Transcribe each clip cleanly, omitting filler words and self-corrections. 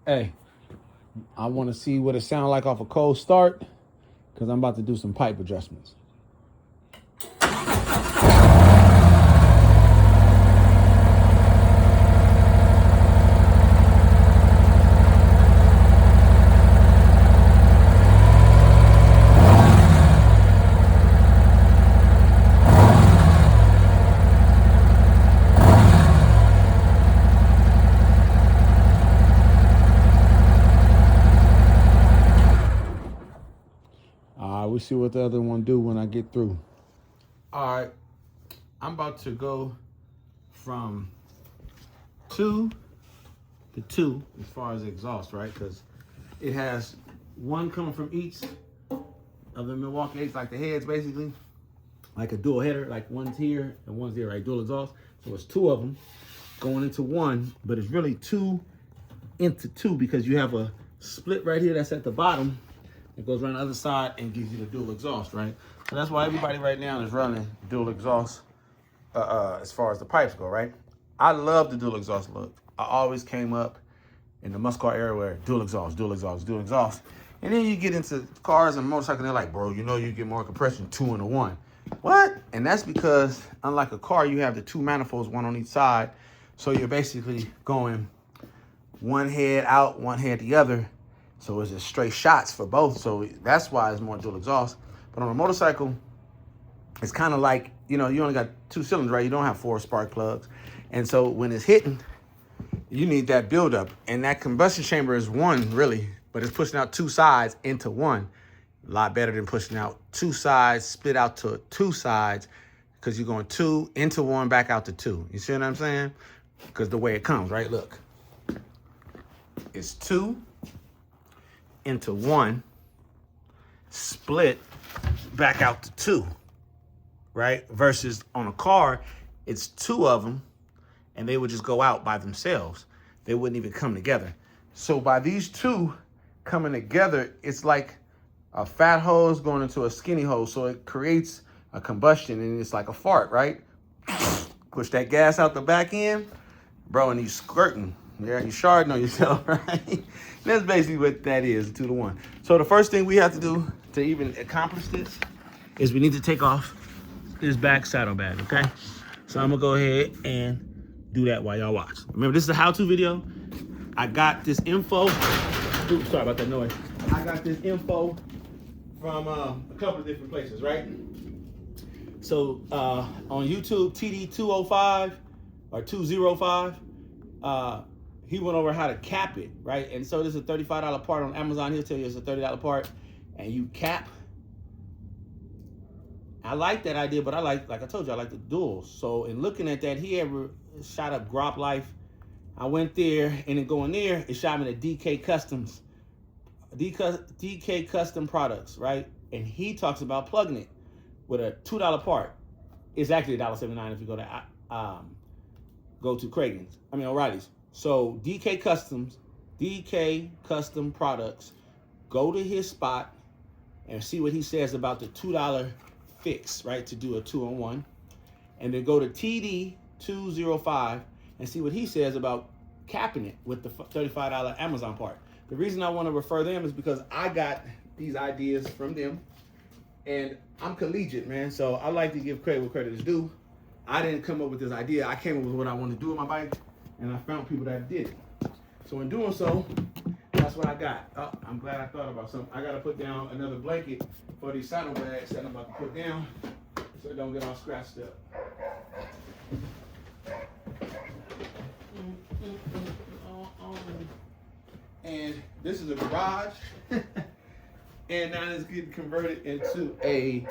Hey, I want to see what it sounds like off a cold start because I'm about to do some pipe adjustments. We'll see what the other one do when I get through. All right, I'm about to go from 2 to 2 as far as exhaust, right? Because it has one coming from each of the Milwaukee 8s, like the heads basically, like a dual header, like one's here and one's there, right? Dual exhaust. So it's 2 of them going into one, but it's really 2 into 2 because you have a split right here that's at the bottom. It goes around the other side and gives you the dual exhaust, right? So that's why everybody right now is running dual exhaust as far as the pipes go, right? I love the dual exhaust look. I always came up in the muscle car era where dual exhaust, dual exhaust, dual exhaust. And then you get into cars and motorcycles, they're like, bro, you know you get more compression 2 into 1. What? And that's because unlike a car, you have the 2 manifolds, one on each side. So you're basically going one head out, one head the other. So it's just straight shots for both. So that's why it's more dual exhaust. But on a motorcycle, it's kind of like, you know, you only got 2 cylinders, right? You don't have 4 spark plugs. And so when it's hitting, you need that buildup. And that combustion chamber is 1, really, but it's pushing out 2 sides into 1. A lot better than pushing out 2 sides, split out to 2 sides, because you're going 2 into 1, back out to 2. You see what I'm saying? Because the way it comes, right? Look. It's 2 into 1, split back out to 2, right? Versus on a car, it's 2 of them, and they would just go out by themselves. They wouldn't even come together. So by these 2 coming together, it's like a fat hose going into a skinny hose. So it creates a combustion, and it's like a fart, right? Push that gas out the back end, bro, and you skirting. Yeah, you sharding on yourself, right? That's basically what that is, 2 to 1. So the first thing we have to do to even accomplish this is we need to take off this back saddlebag, okay? So I'm gonna go ahead and do that while y'all watch. Remember, this is a how-to video. I got this info. Oops, sorry about that noise. I got this info from a couple of different places, right? So on YouTube, TD205 or 205, he went over how to cap it, right? And so this is a $35 part on Amazon. He'll tell you it's a $30 part, and you cap. I like that idea, but I like I told you, I like the duals. So in looking at that, he ever shot up Grop Life. I went there, and then going there, it shot me to DK Customs, DK Custom Products, right? And he talks about plugging it with a $2 part. It's actually $1.79 if you go to O'Reilly's. So DK Custom Products, go to his spot and see what he says about the $2 fix, right, to do a 2-on-1. And then go to TD205 and see what he says about capping it with the $35 Amazon part. The reason I want to refer them is because I got these ideas from them, and I'm collegiate, man. So I like to give credit where credit is due. I didn't come up with this idea. I came up with what I wanted to do with my bike, and I found people that did it. So in doing so, that's what I got. Oh, I'm glad I thought about something. I got to put down another blanket for these saddlebags that I'm about to put down so it don't get all scratched up. And this is a garage. And now it's getting converted into a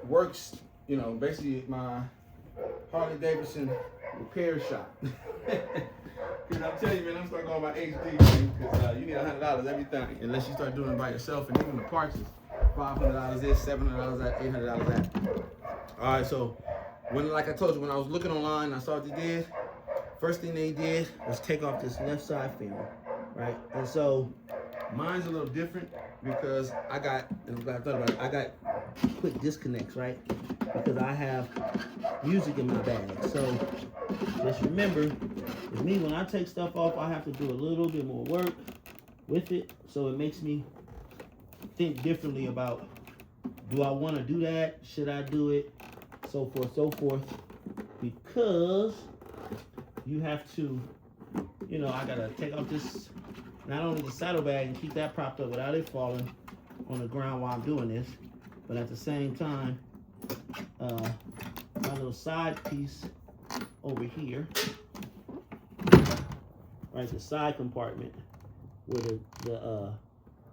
works, you know, basically my Harley-Davidson repair shop. Because I'm telling you, man, I'm starting going by HD, because you need $100 everything, unless you start doing it by yourself. And even the parts is $500 this, $700 that, $800 that. All right, so like I told you, when I was looking online, I saw what they did. First thing they did was take off this left side film, right? And so mine's a little different because I got, and I'm glad I thought about it, I got quick disconnects, right? Because I have music in my bag. So Just remember, with me, when I take stuff off, I have to do a little bit more work with it. So it makes me think differently about, do I want to do that? Should I do it? So forth, so forth. Because you have to, you know, I got to take off this, not only the saddlebag and keep that propped up without it falling on the ground while I'm doing this, but at the same time, my little side piece over here, right, the side compartment where the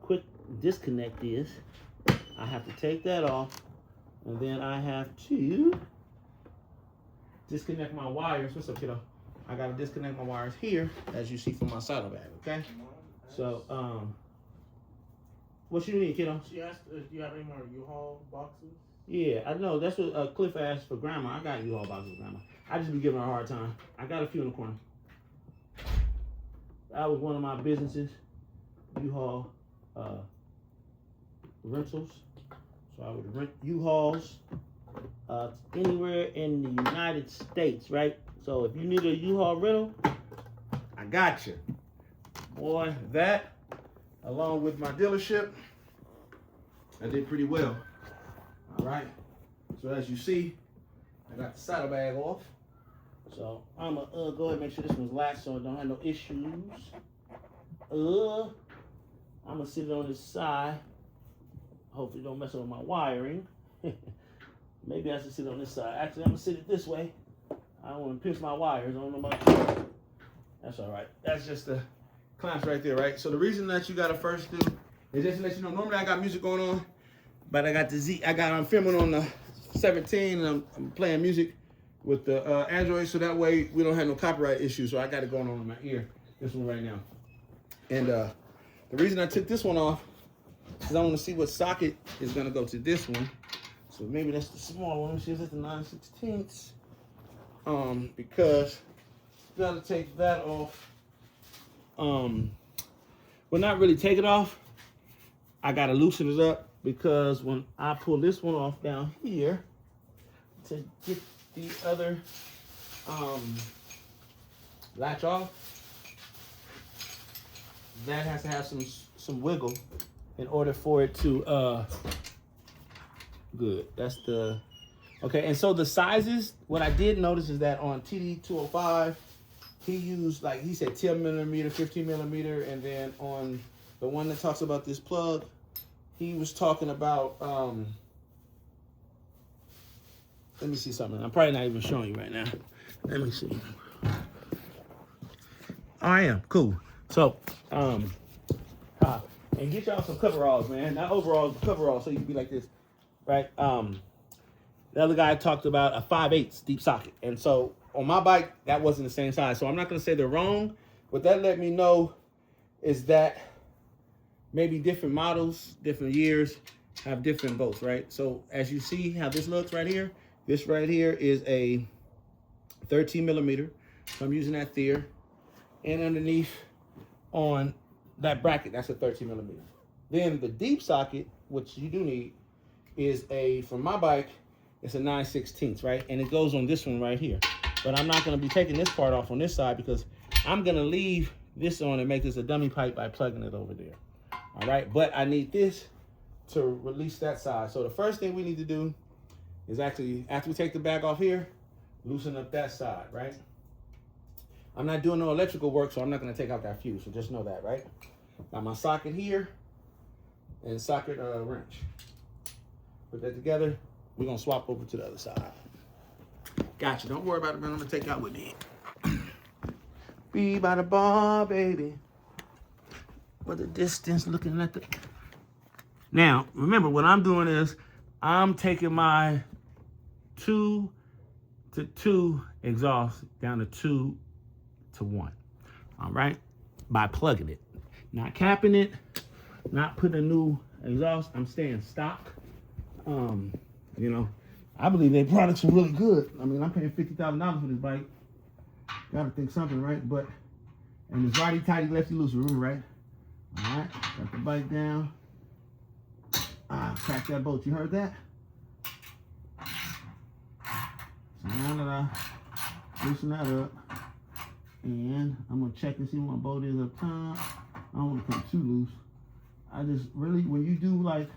quick disconnect is, I have to take that off, and then I have to disconnect my wires. What's up, kiddo? I gotta disconnect my wires here, as you see from my saddlebag, okay? So, what you need, kiddo? She asked, do you have any more U-Haul boxes? Yeah, I know. That's what Cliff asked for grandma. I got U-Haul boxes, grandma. I just be giving her a hard time. I got a few in the corner. That was one of my businesses, U-Haul rentals. So I would rent U-Hauls anywhere in the United States, right? So if you need a U-Haul rental, I got you. Boy, that, along with my dealership, I did pretty well. All right. So as you see, I got the saddlebag off. So I'm gonna go ahead and make sure this one's latched so I don't have no issues. I'm gonna sit it on this side. Hopefully don't mess up with my wiring. Maybe I should sit on this side. Actually, I'm gonna sit it this way. I don't want to pinch my wires. I don't know about you. That's all right. That's just the clamps right there, right? So the reason that you gotta first do is just to let you know. Normally I got music going on, but I'm filming on the 17 and I'm playing music with the Android, so that way we don't have no copyright issues. So I got it going on in my ear, this one right now. And the reason I took this one off is I want to see what socket is gonna go to this one. So maybe that's the small one. She's at the 9/16. Because you gotta take that off. Well, not really take it off. I gotta loosen it up because when I pull this one off down here to get the other latch off, that has to have some wiggle in order for it to good. That's the okay. And so the sizes, what I did notice is that on TD205 he used, like he said, 10 millimeter, 15 millimeter, and then on the one that talks about this plug, he was talking about let me see something. I'm probably not even showing you right now. Let me see. I am cool. So and get y'all some coveralls, man. Not overalls, but coveralls, so you can be like this, right? The other guy talked about a 5/8 deep socket, and so on my bike that wasn't the same size. So I'm not gonna say they're wrong. What that let me know is that maybe different models, different years have different bolts, right? So as you see how this looks right here, this right here is a 13 millimeter. So I'm using that there, and underneath on that bracket, that's a 13 millimeter. Then the deep socket, which you do need, is from my bike, it's a 9/16, right? And it goes on this one right here. But I'm not gonna be taking this part off on this side because I'm gonna leave this on and make this a dummy pipe by plugging it over there. All right, but I need this to release that side. So the first thing we need to do is actually, after we take the bag off here, loosen up that side, right? I'm not doing no electrical work, so I'm not gonna take out that fuse, so just know that, right? Got my socket here and socket wrench. Put that together, we're gonna swap over to the other side. Gotcha, don't worry about it, man, I'm gonna take out with me. Be by the bar, baby. What the distance looking at the... Now, remember, what I'm doing is I'm taking my 2 to 2 exhaust down to 2 to 1. All right? By plugging it. Not capping it, not putting a new exhaust. I'm staying stock. You know, I believe their products are really good. I mean, I'm paying $50,000 for this bike. Gotta think something, right? But, and it's righty tighty, lefty loose, remember, right? All right, got the bike down. Crack that bolt, you heard that? So now that I loosen that up. And I'm gonna check and see what my bolt is up top. I don't want to come too loose. I just really, when you do like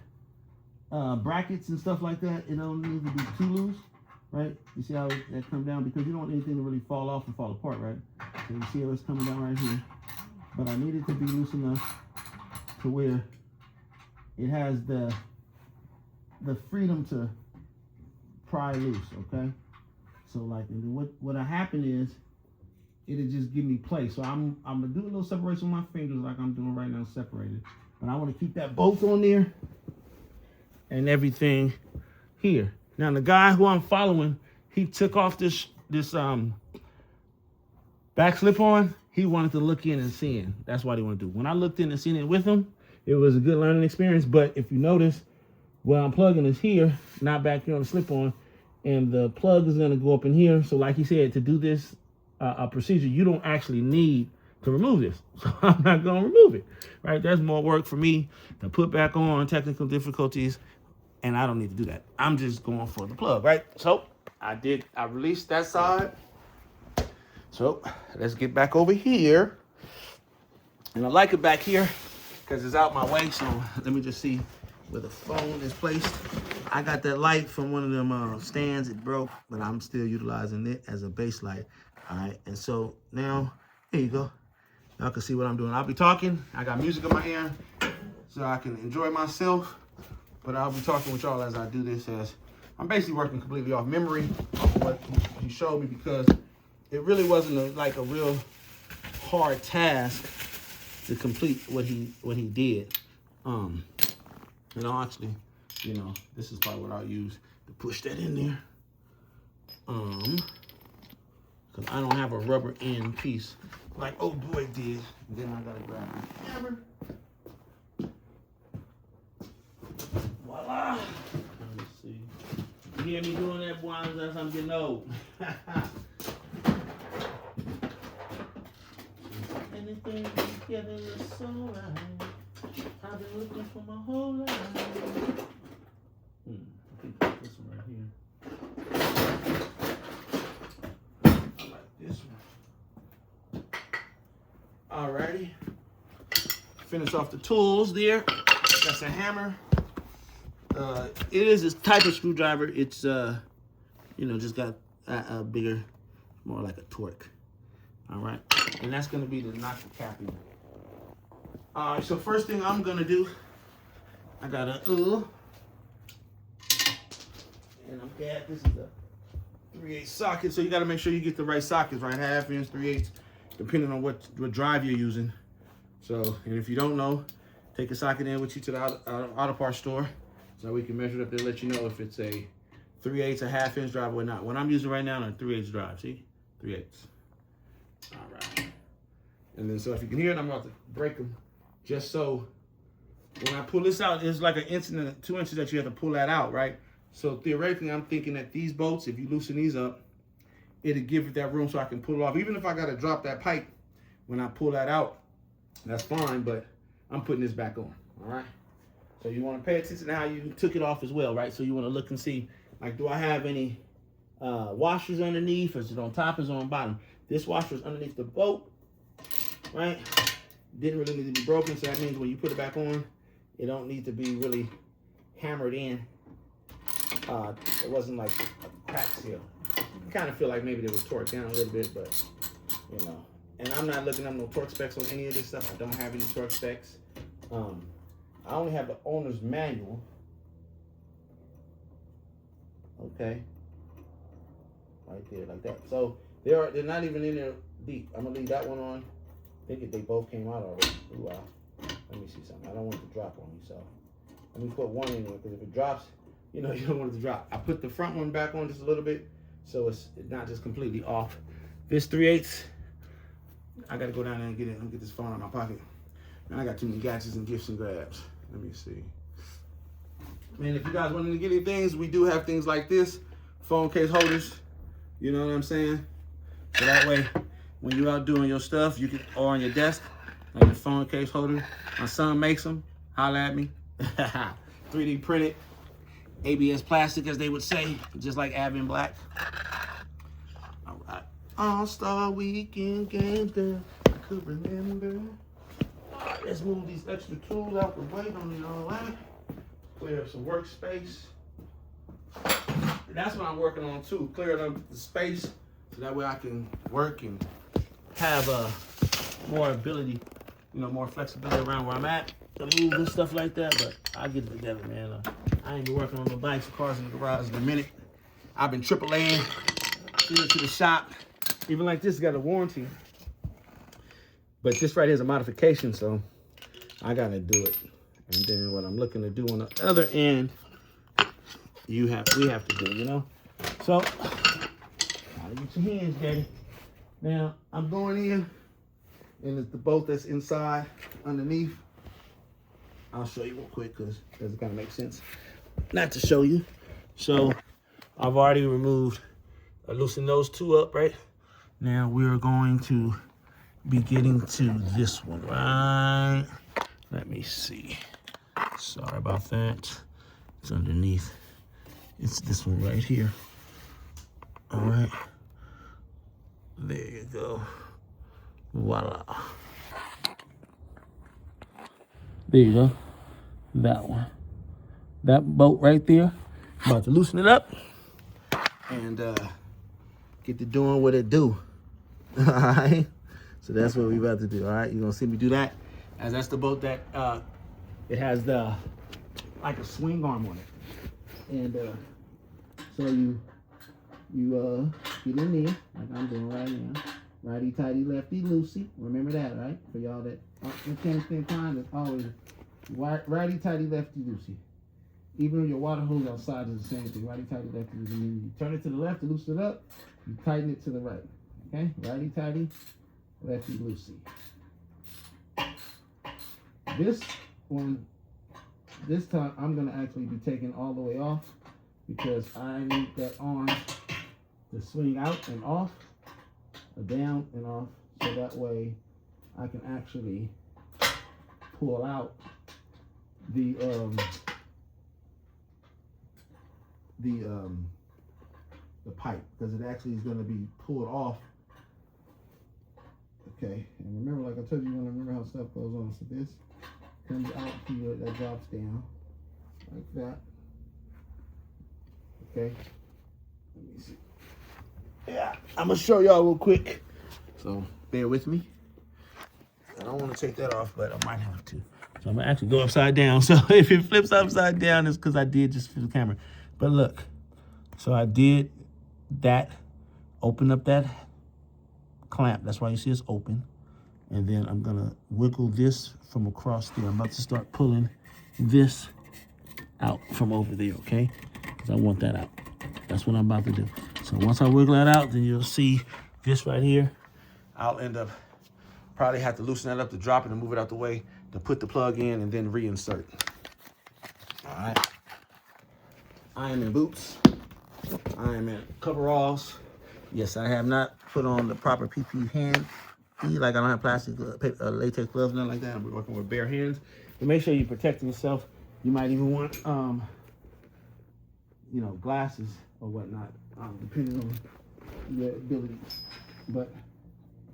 brackets and stuff like that, it don't need to be too loose, right? You see how that come down, because you don't want anything to really fall off and fall apart, right? So you see how it's coming down right here. But I need it to be loose enough to where it has the freedom to pry loose, okay? So like, and then what'll happen is it'll just give me play. So I'm gonna do a little separation with my fingers like I'm doing right now, separated. But I want to keep that bolt on there and everything here. Now the guy who I'm following, he took off this back slip on. He wanted to look in and see in. That's what he wanted to do. When I looked in and seen it with him, it was a good learning experience. But if you notice, where I'm plugging is here, not back here on the slip on, and the plug is gonna go up in here. So like he said, to do this procedure, you don't actually need to remove this. So I'm not gonna remove it, right? That's more work for me to put back on, technical difficulties, and I don't need to do that. I'm just going for the plug, right? So I released that side. So let's get back over here. And I like it back here because it's out my way. So let me just see where the phone is placed. I got that light from one of them stands. It broke, but I'm still utilizing it as a base light. All right, and so now, here you go. Y'all can see what I'm doing. I'll be talking. I got music in my ear so I can enjoy myself. But I'll be talking with y'all as I do this, as I'm basically working completely off memory of what he showed me, because it really wasn't like a real hard task to complete what he did. And I'll actually, you know, this is probably what I'll use to push that in there. Because I don't have a rubber end piece like old boy did. And then I gotta grab my hammer. Voila! Let me see. You hear me doing that, boy? As I'm getting old. Anything together is so right. I've been looking for my whole life. I think that's this one right here. I like this one. Alrighty. Finish off the tools there. That's a hammer. It is this type of screwdriver. It's you know, just got a bigger, more like a torque. All right, and that's gonna be to knock the cap in. All right, so first thing I'm gonna do, I got a and I'm glad this is a 3/8 socket. So you got to make sure you get the right sockets, right? 1/2 inch, 3/8, depending on what drive you're using. So, and if you don't know, take a socket in with you to the auto parts store, so we can measure it up there, let you know if it's a 3/8, a 1/2 inch drive or not. What I'm using right now is a 3/8 drive. See, 3/8. All right. And then, so if you can hear it, I'm about to break them, just so when I pull this out, it's like an inch and 2 inches that you have to pull that out, right? So theoretically, I'm thinking that these bolts, if you loosen these up, it'll give it that room so I can pull it off. Even if I got to drop that pipe when I pull that out, that's fine, but I'm putting this back on, all right? So you want to pay attention to how you took it off as well, right? So you want to look and see, like, do I have any washers underneath, or is it on top, or is it on bottom? This washer is underneath the bolt, right? Didn't really need to be broken, so that means when you put it back on, it don't need to be really hammered in. It wasn't like a crack seal. I kind of feel like maybe they were torqued down a little bit, but you know. And I'm not looking at no torque specs on any of this stuff. I don't have any torque specs. I only have the owner's manual. Okay. Right there, like that. So they're not even in there deep. I'm gonna leave that one on. I think they both came out already. Ooh, wow. Let me see something. I don't want it to drop on me, so let me put one in there, because if it drops, you know, you don't want it to drop. I put the front one back on just a little bit, so it's not just completely off. This 3/8, I gotta go down there and get it and get this phone out of my pocket. Man, I got too many gadgets and gifts and grabs. Let me see. Man, if you guys want to get any things, we do have things like this, phone case holders. You know what I'm saying? So that way, when you're out doing your stuff, you can, or on your desk, like your phone case holder. My son makes them. Holla at me. 3D printed, ABS plastic, as they would say, just like Avon Black. All right. All-Star Weekend game that I could remember. All right, let's move these extra tools out the way. Don't need all that. Clear up some workspace. That's what I'm working on too. Clear up the space so that way I can work and have more ability, more flexibility around where I'm at to move and stuff like that. But I'll get it together, man. I ain't been working on the bikes and cars in the garage in a minute. I've been AAAing, sending it to the shop. Even like this got a warranty. But this right here is a modification, so I gotta do it. And then what I'm looking to do on the other end, we have to do, So, gotta get your hands dirty. Now, I'm going in, and it's the bolt that's inside, underneath. I'll show you real quick, because it doesn't kind of make sense not to show you. So, I've already loosened those two up, right? Now, we're going to be getting to this one, right? Let me see. Sorry about that. It's underneath. It's this one right here. All right. There you go. Voila. There you go. That one. That bolt right there. I'm about to loosen it up and get to doing what it do. All right. So that's what we about to do. All right. You're gonna see me do that. As that's the bolt that it has like a swing arm on it, and so you get in there like I'm doing right now. Righty tighty, lefty loosey. Remember that, right? For y'all that can't spend time, it's always righty tighty, lefty loosey. Even when your water hose outside is the same thing. Righty tighty, lefty loosey. And you turn it to the left to loosen it up. You tighten it to the right. Okay, righty tighty, lefty loosey. This one, this time I'm gonna actually be taking all the way off because I need that arm to swing out and off, or down and off, so that way I can actually pull out the pipe, because it actually is gonna be pulled off. Okay, and remember, like I told you, you wanna remember how stuff goes on. So this comes out here, that drops down like that. Okay, let me see. Yeah, I'm gonna show y'all real quick, so bear with me. I don't want to take that off, but I might have to. So I'm gonna actually go upside down. So if it flips upside down, it's because I did just for the camera. But look, so I did that, open up that clamp. That's why you see it's open. And then I'm gonna wiggle this from across there. I'm about to start pulling this out from over there, okay? Because I want that out. That's what I'm about to do. So once I wiggle that out, then you'll see this right here. I'll end up probably have to loosen that up to drop it and move it out the way to put the plug in and then reinsert. All right. I am in boots. I am in coveralls. Yes, I have not put on the proper PP hand. Like I don't have plastic, latex gloves, nothing like that. I'm working with bare hands. But make sure you're protecting yourself. You might even want, glasses or whatnot, depending on your abilities. But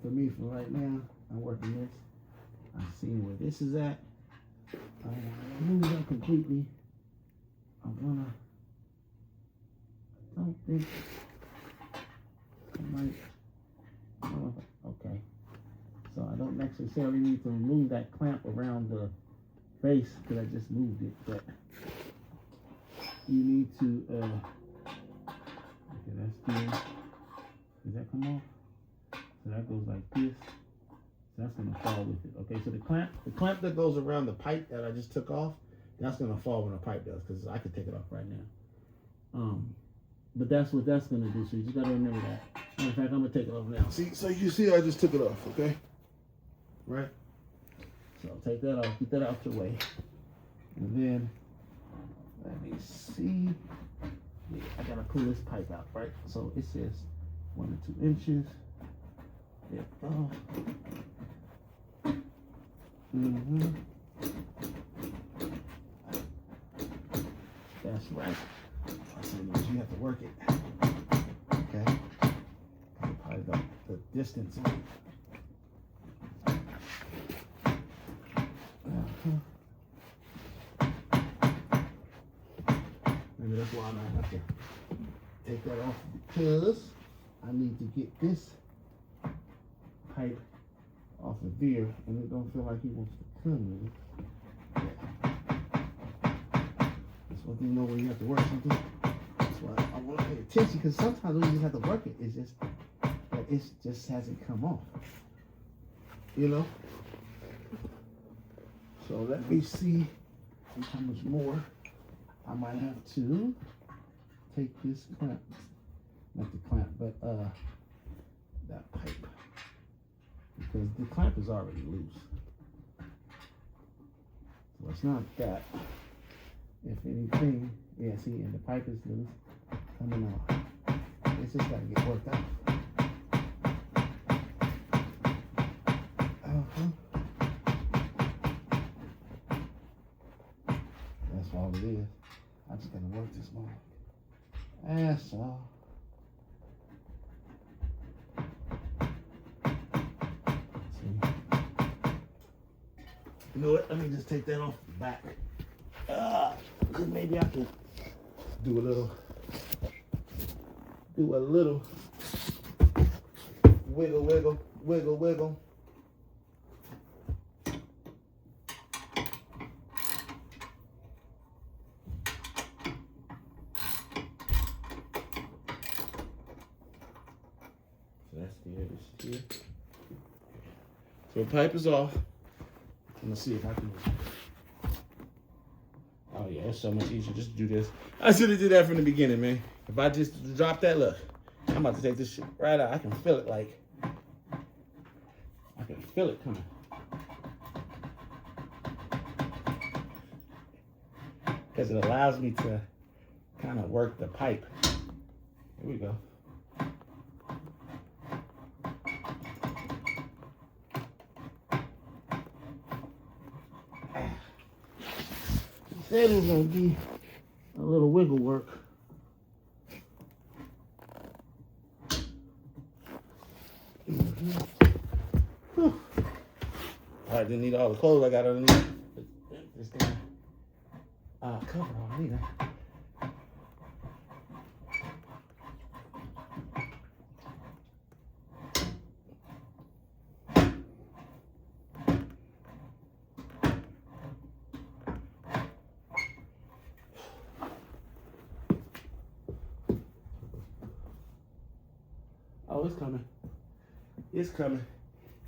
for me, for right now, I'm working this. I'm seeing where this is at. I want to move that completely. I don't think I might. Okay. So I don't necessarily need to remove that clamp around the face because I just moved it. But you need to. Okay, that's good. Does that come off? So that goes like this. So that's gonna fall with it. Okay, so the clamp that goes around the pipe that I just took off, that's gonna fall when the pipe does, because I could take it off right now. But that's what that's gonna do. So you just gotta remember that. Matter of fact, I'm gonna take it off now. See, so you see, I just took it off. Okay, right? So take that off. Get that out your way, and then let me see. Yeah, I gotta pull this pipe out, right? So it says 1 or 2 inches. There we go. That's right. So you have to work it. Okay. Probably about distance on it. Maybe that's why I might have to take that off, because I need to get this pipe off of there, and it don't feel like he wants to come with it. That's one thing, you know, when you have to work something. That's why I want to pay attention, because sometimes when you have to work it, it's just that it just hasn't come off. You know? So let me see how much more I might have to take this clamp, not the clamp, but that pipe, because the clamp is already loose. So it's not that. If anything, yeah, see, and the pipe is loose, coming off. It's just got to get worked out. That's all it is. I just gotta work this morning. That's all. See. You know what? Let me just take that off the back. Cause maybe I can do a little wiggle. Here. So the pipe is off. I'm gonna see if I can. Oh yeah, it's so much easier just to do this. I should have did that from the beginning, man. If I just drop that, look, I'm about to take this shit right out. I can feel it, like I can feel it coming. Because it allows me to kind of work the pipe. Here we go. Said it was gonna be a little wiggle work. I didn't need all the clothes I got underneath. This thing, cover on me now. Oh, it's coming. It's coming.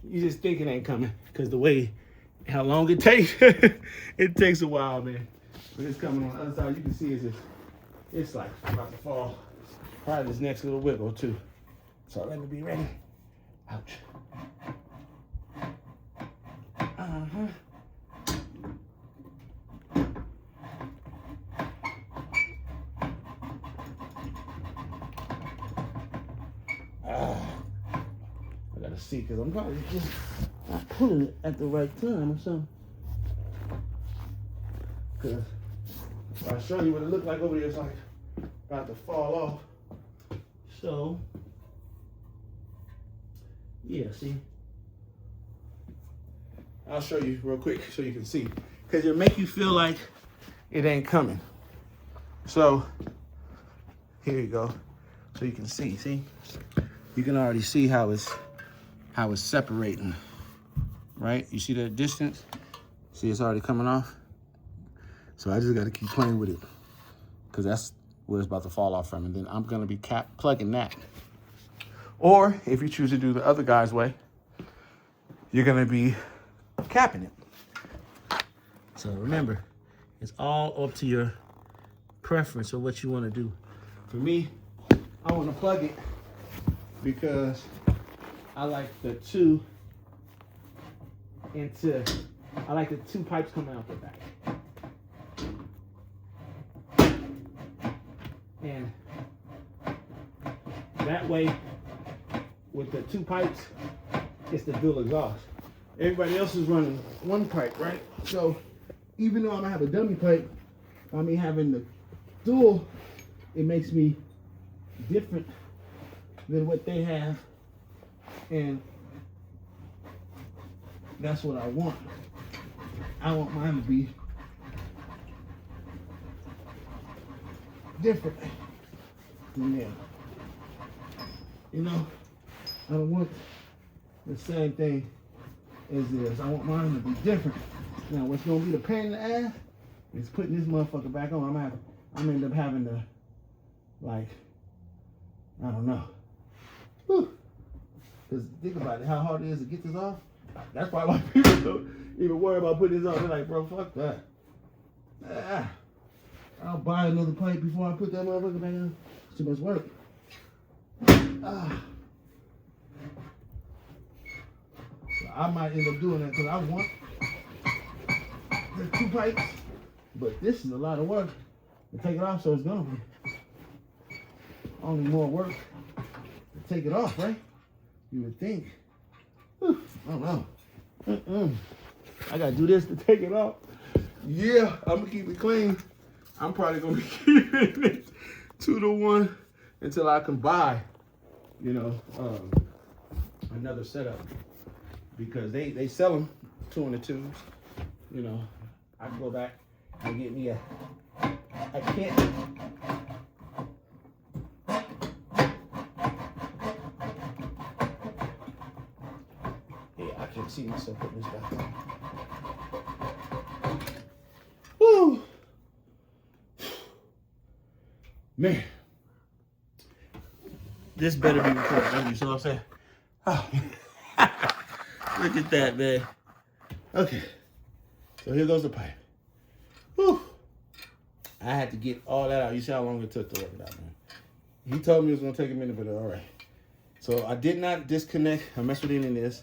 You just think it ain't coming because the way, how long it takes, it takes a while, man. But it's coming on the other side. You can see it's like about to fall. Probably this next little wiggle too. So let me be ready. Ouch. I gotta see, because I'm probably just not pulling it at the right time or something. Because if I show you what it looked like over there, it's like about to fall off. So, yeah, see? I'll show you real quick so you can see. Because it'll make you feel like it ain't coming. So, here you go. So you can see? You can already see how it's separating, right? You see that distance? See, it's already coming off. So I just got to keep playing with it because that's where it's about to fall off from. And then I'm going to be plugging that. Or if you choose to do the other guy's way, you're going to be capping it. So remember, it's all up to your preference or what you want to do. For me, I want to plug it because I like the two pipes coming out the back. And that way, with the two pipes, it's the dual exhaust. Everybody else is running one pipe, right? So even though I'm gonna have a dummy pipe, by me having the dual, it makes me different than what they have And that's what I want. I want mine to be different than them. You know, I don't want the same thing as this. I want mine to be different. Now, what's gonna be the pain in the ass is putting this motherfucker back on. I'm gonna end up having to, like, I don't know. Because think about it, how hard it is to get this off. That's why a lot of people don't even worry about putting this on. They're like, bro, fuck that. I'll buy another plate before I put that motherfucker back on. It's too much work. So I might end up doing that because I want the 2 plates, but this is a lot of work to take it off, so it's gonna be only more work to take it off, right? You would think. Whew, I don't know. I gotta do this to take it off. Yeah, I'm gonna keep it clean. I'm probably gonna be keeping it 2-to-1 until I can buy, you know, another setup, because they sell them 2 in the 2s. You know, I can go back and get me a kit. Yeah, I can see myself putting this back on. Woo! Man, this better be recorded. You see what I'm saying? Oh. Look at that, man. Okay, so here goes the pipe. Whew. I had to get all that out. You see how long it took to work it out, man. He told me it was gonna take a minute, but all right. So I did not disconnect or mess with any of this.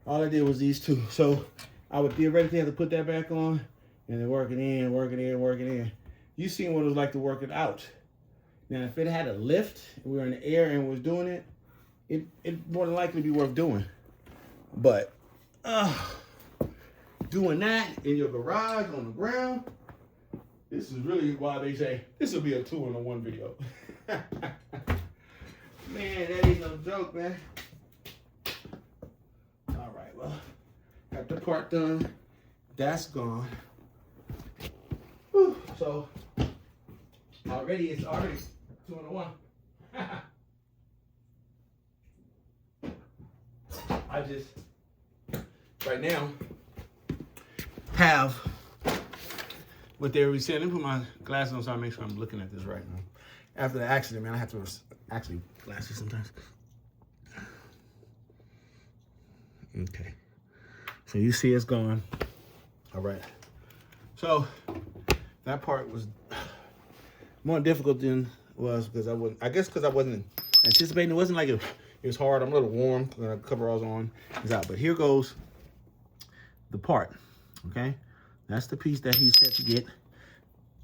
All I did was these 2. So I would theoretically have to put that back on and then work it in, work it in, work it in. You seen what it was like to work it out. Now, if it had a lift, we were in the air and was doing it, it more than likely be worth doing. But doing that in your garage on the ground, this is really why they say this will be a 2-in-1 video. Man, that ain't no joke, man. All right, well, got the part done. That's gone. Whew, so it's already 2-in-1. I just right now have what they were saying. Let me put my glasses on so I make sure I'm looking at this right now. After the accident, man, I have to actually glasses sometimes. Okay, so you see it's gone. All right, so that part was more difficult than it was because I wasn't anticipating. It wasn't like it was hard. I'm a little warm because the cover I was on is out. But here goes the part. Okay, that's the piece that he's set to get.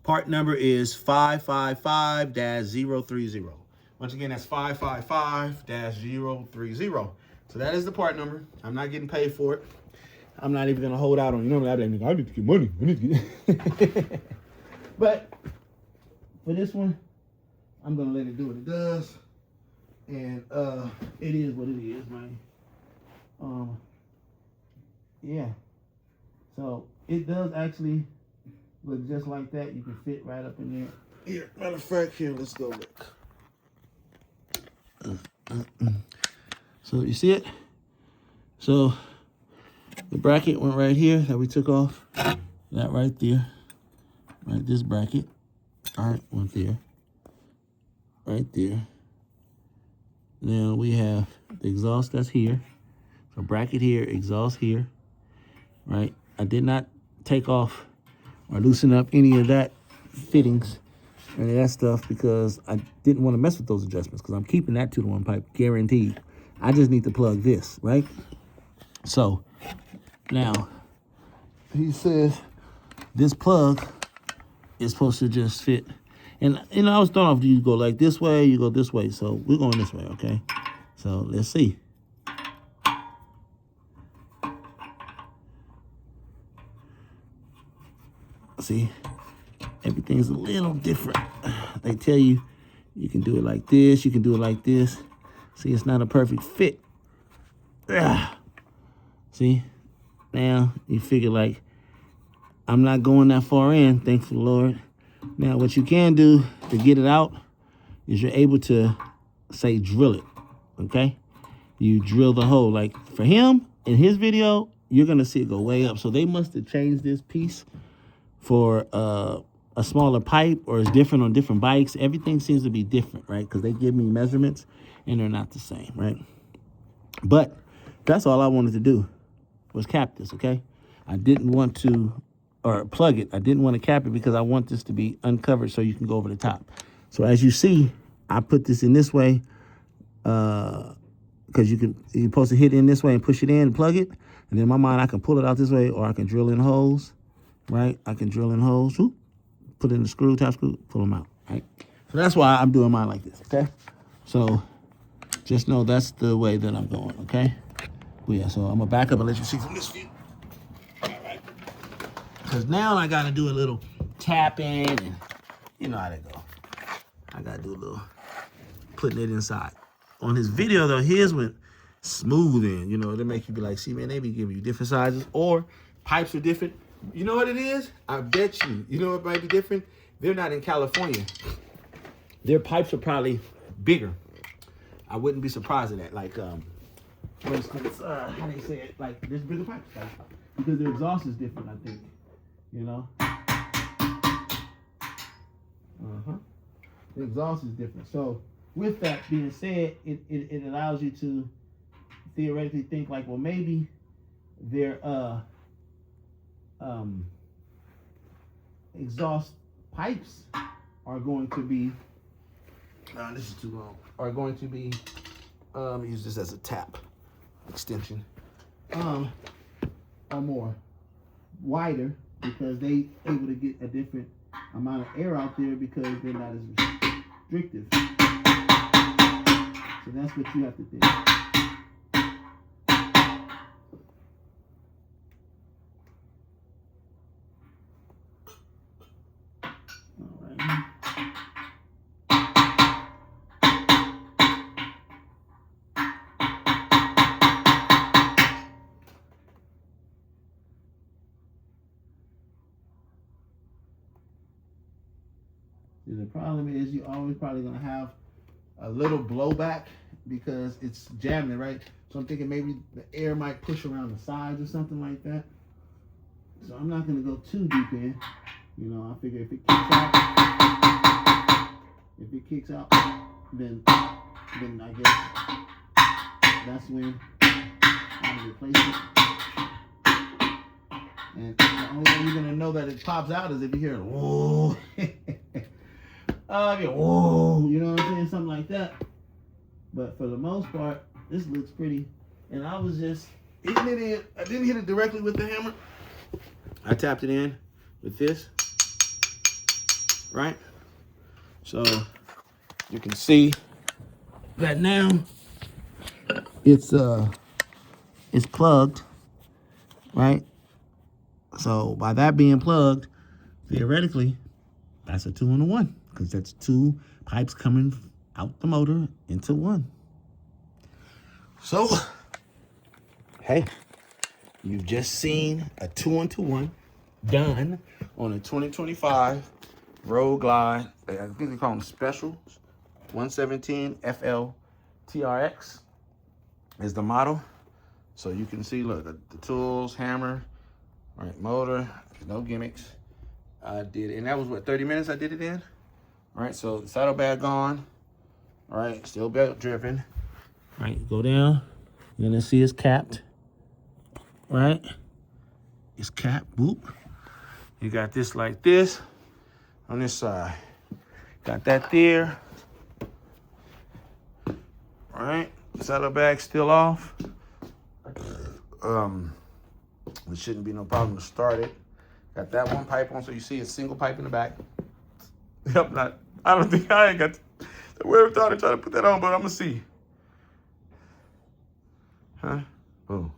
Part number is 555-030. Once again, that's 555-030. So that is the part number. I'm not getting paid for it. I'm not even gonna hold out on you. Normally I'd be like, I need to get money. I need to get But for this one, I'm gonna let it do what it does. And it is what it is, man. Yeah. So it does actually look just like that. You can fit right up in there. Here, matter of fact, here, let's go look. So you see it? So the bracket went right here that we took off. That right there. Right, this bracket. All right, went there. Right there. Now we have the exhaust that's here. So bracket here, exhaust here. Right? I did not take off or loosen up any of that fittings, any of that stuff, because I didn't want to mess with those adjustments, because I'm keeping that 2-to-1 pipe guaranteed. I just need to plug this, right? So now he says this plug is supposed to just fit. And I was throwing off, do you go like this way, you go this way. So we're going this way, okay? So let's see. See, everything's a little different. They tell you you can do it like this, you can do it like this. See, it's not a perfect fit. See, now you figure like I'm not going that far in, thank the Lord. Now what you can do to get it out is you're able to say drill it, okay? You drill the hole. Like for him, in his video, you're gonna see it go way up. So they must have changed this piece for a smaller pipe, or it's different on different bikes. Everything seems to be different, right? Because they give me measurements and they're not the same, right? But that's all I wanted to do was cap this, okay? I didn't want to, or plug it. I didn't want to cap it because I want this to be uncovered so you can go over the top. So as you see, I put this in this way because you're supposed to hit it in this way and push it in and plug it. And in my mind, I can pull it out this way, or I can drill in holes, right? I can drill in holes, whoop, put in the screw, top screw, pull them out, right? So that's why I'm doing mine like this, okay? So just know that's the way that I'm going, okay? Well, yeah, so I'm gonna back up and let you see from this view. All right. Because now I gotta do a little tapping, and you know how that go. I gotta do a little putting it inside. On his video though, his went smooth in, you know, to make you be like, see man, they be giving you different sizes, or pipes are different. You know what it is? I bet you know what might be different? They're not in California. Their pipes are probably bigger. I wouldn't be surprised at that. Like, for instance, how do you say it? Like, there's bigger pipes, like, because their exhaust is different, I think. You know? The exhaust is different. So, with that being said, it allows you to theoretically think like, well, maybe their exhaust pipes are going to be, this is too long, are going to be, use this as a tap extension, are more wider because they able to get a different amount of air out there because they're not as restrictive. So that's what you have to think. The problem is you always probably gonna have a little blowback because it's jamming, right? So I'm thinking maybe the air might push around the sides or something like that. So I'm not gonna go too deep in. You know, I figure if it kicks out, then I guess that's when I'll replace it. And the only way you're gonna know that it pops out is if you hear it, whoa. Whoa, you know what I'm saying? Something like that. But for the most part, this looks pretty. And I was just hitting it in. I didn't hit it directly with the hammer. I tapped it in with this, right? So you can see that now it's plugged, right? So by that being plugged, theoretically, that's a 2-in-1 because that's 2 pipes coming out the motor into one. So, hey, you've just seen a 2-in-1 done on a 2025 Road Glide. I think they call them specials. 117 FL TRX is the model. So you can see, look, the tools, hammer, right, motor, no gimmicks. I did, and that was what, 30 minutes I did it in? All right, so the saddlebag gone. All right, still belt driven. All right, go down. You're gonna see it's capped. Right? It's capped, whoop. You got this like this on this side. Got that there. All right, saddlebag still off. It shouldn't be no problem to start it. Got that one pipe on, so you see a single pipe in the back. Yep, I don't think I ain't got the wherewithal to try to put that on, but I'm gonna see. Huh? Oh.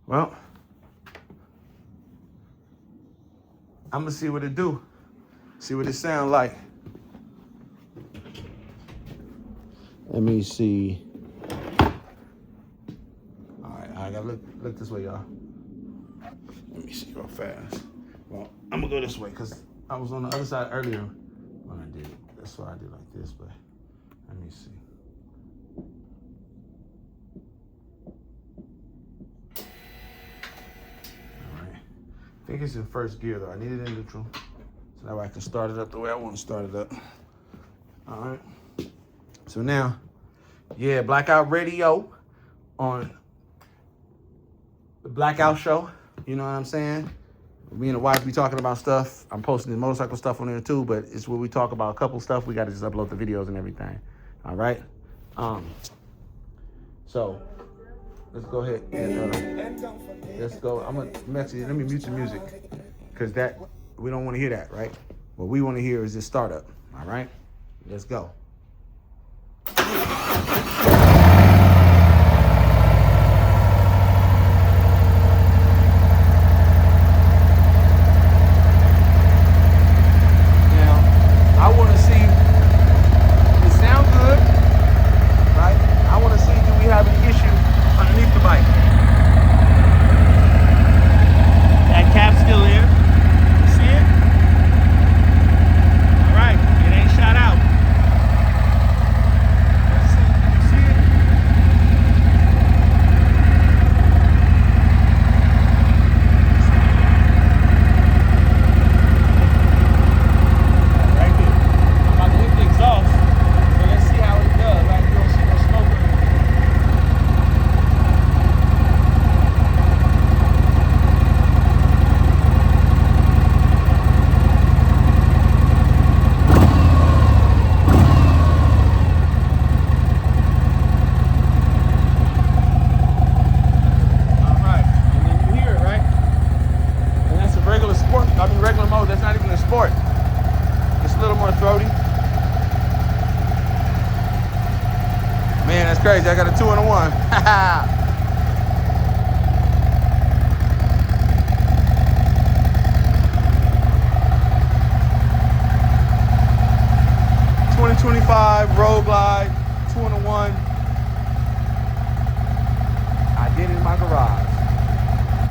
Well, I'm gonna see what it do. See what it sound like. Let me see. look this way, y'all. Let me see real fast. Well, I'm gonna go this way because I was on the other side earlier when I did it. That's why I did like this, but let me see. All right. I think it's in first gear though. I need it in neutral. So that way I can start it up the way I want to start it up. All right. So now, yeah, Blackout Radio on the Blackout Show. You know what I'm saying? Me and the wife be talking about stuff. I'm posting the motorcycle stuff on there too, but it's where we talk about a couple stuff. We got to just upload the videos and everything. All right. So let's go ahead and let's go. I'm gonna message you. Let me mute the music because that we don't want to hear that, right? What we want to hear is this startup. All right. Let's go. Regular mode, that's not even a sport. It's a little more throaty. Man, that's crazy. I got a 2-in-1. 2025 Road Glide, 2-in-1. I did it in my garage.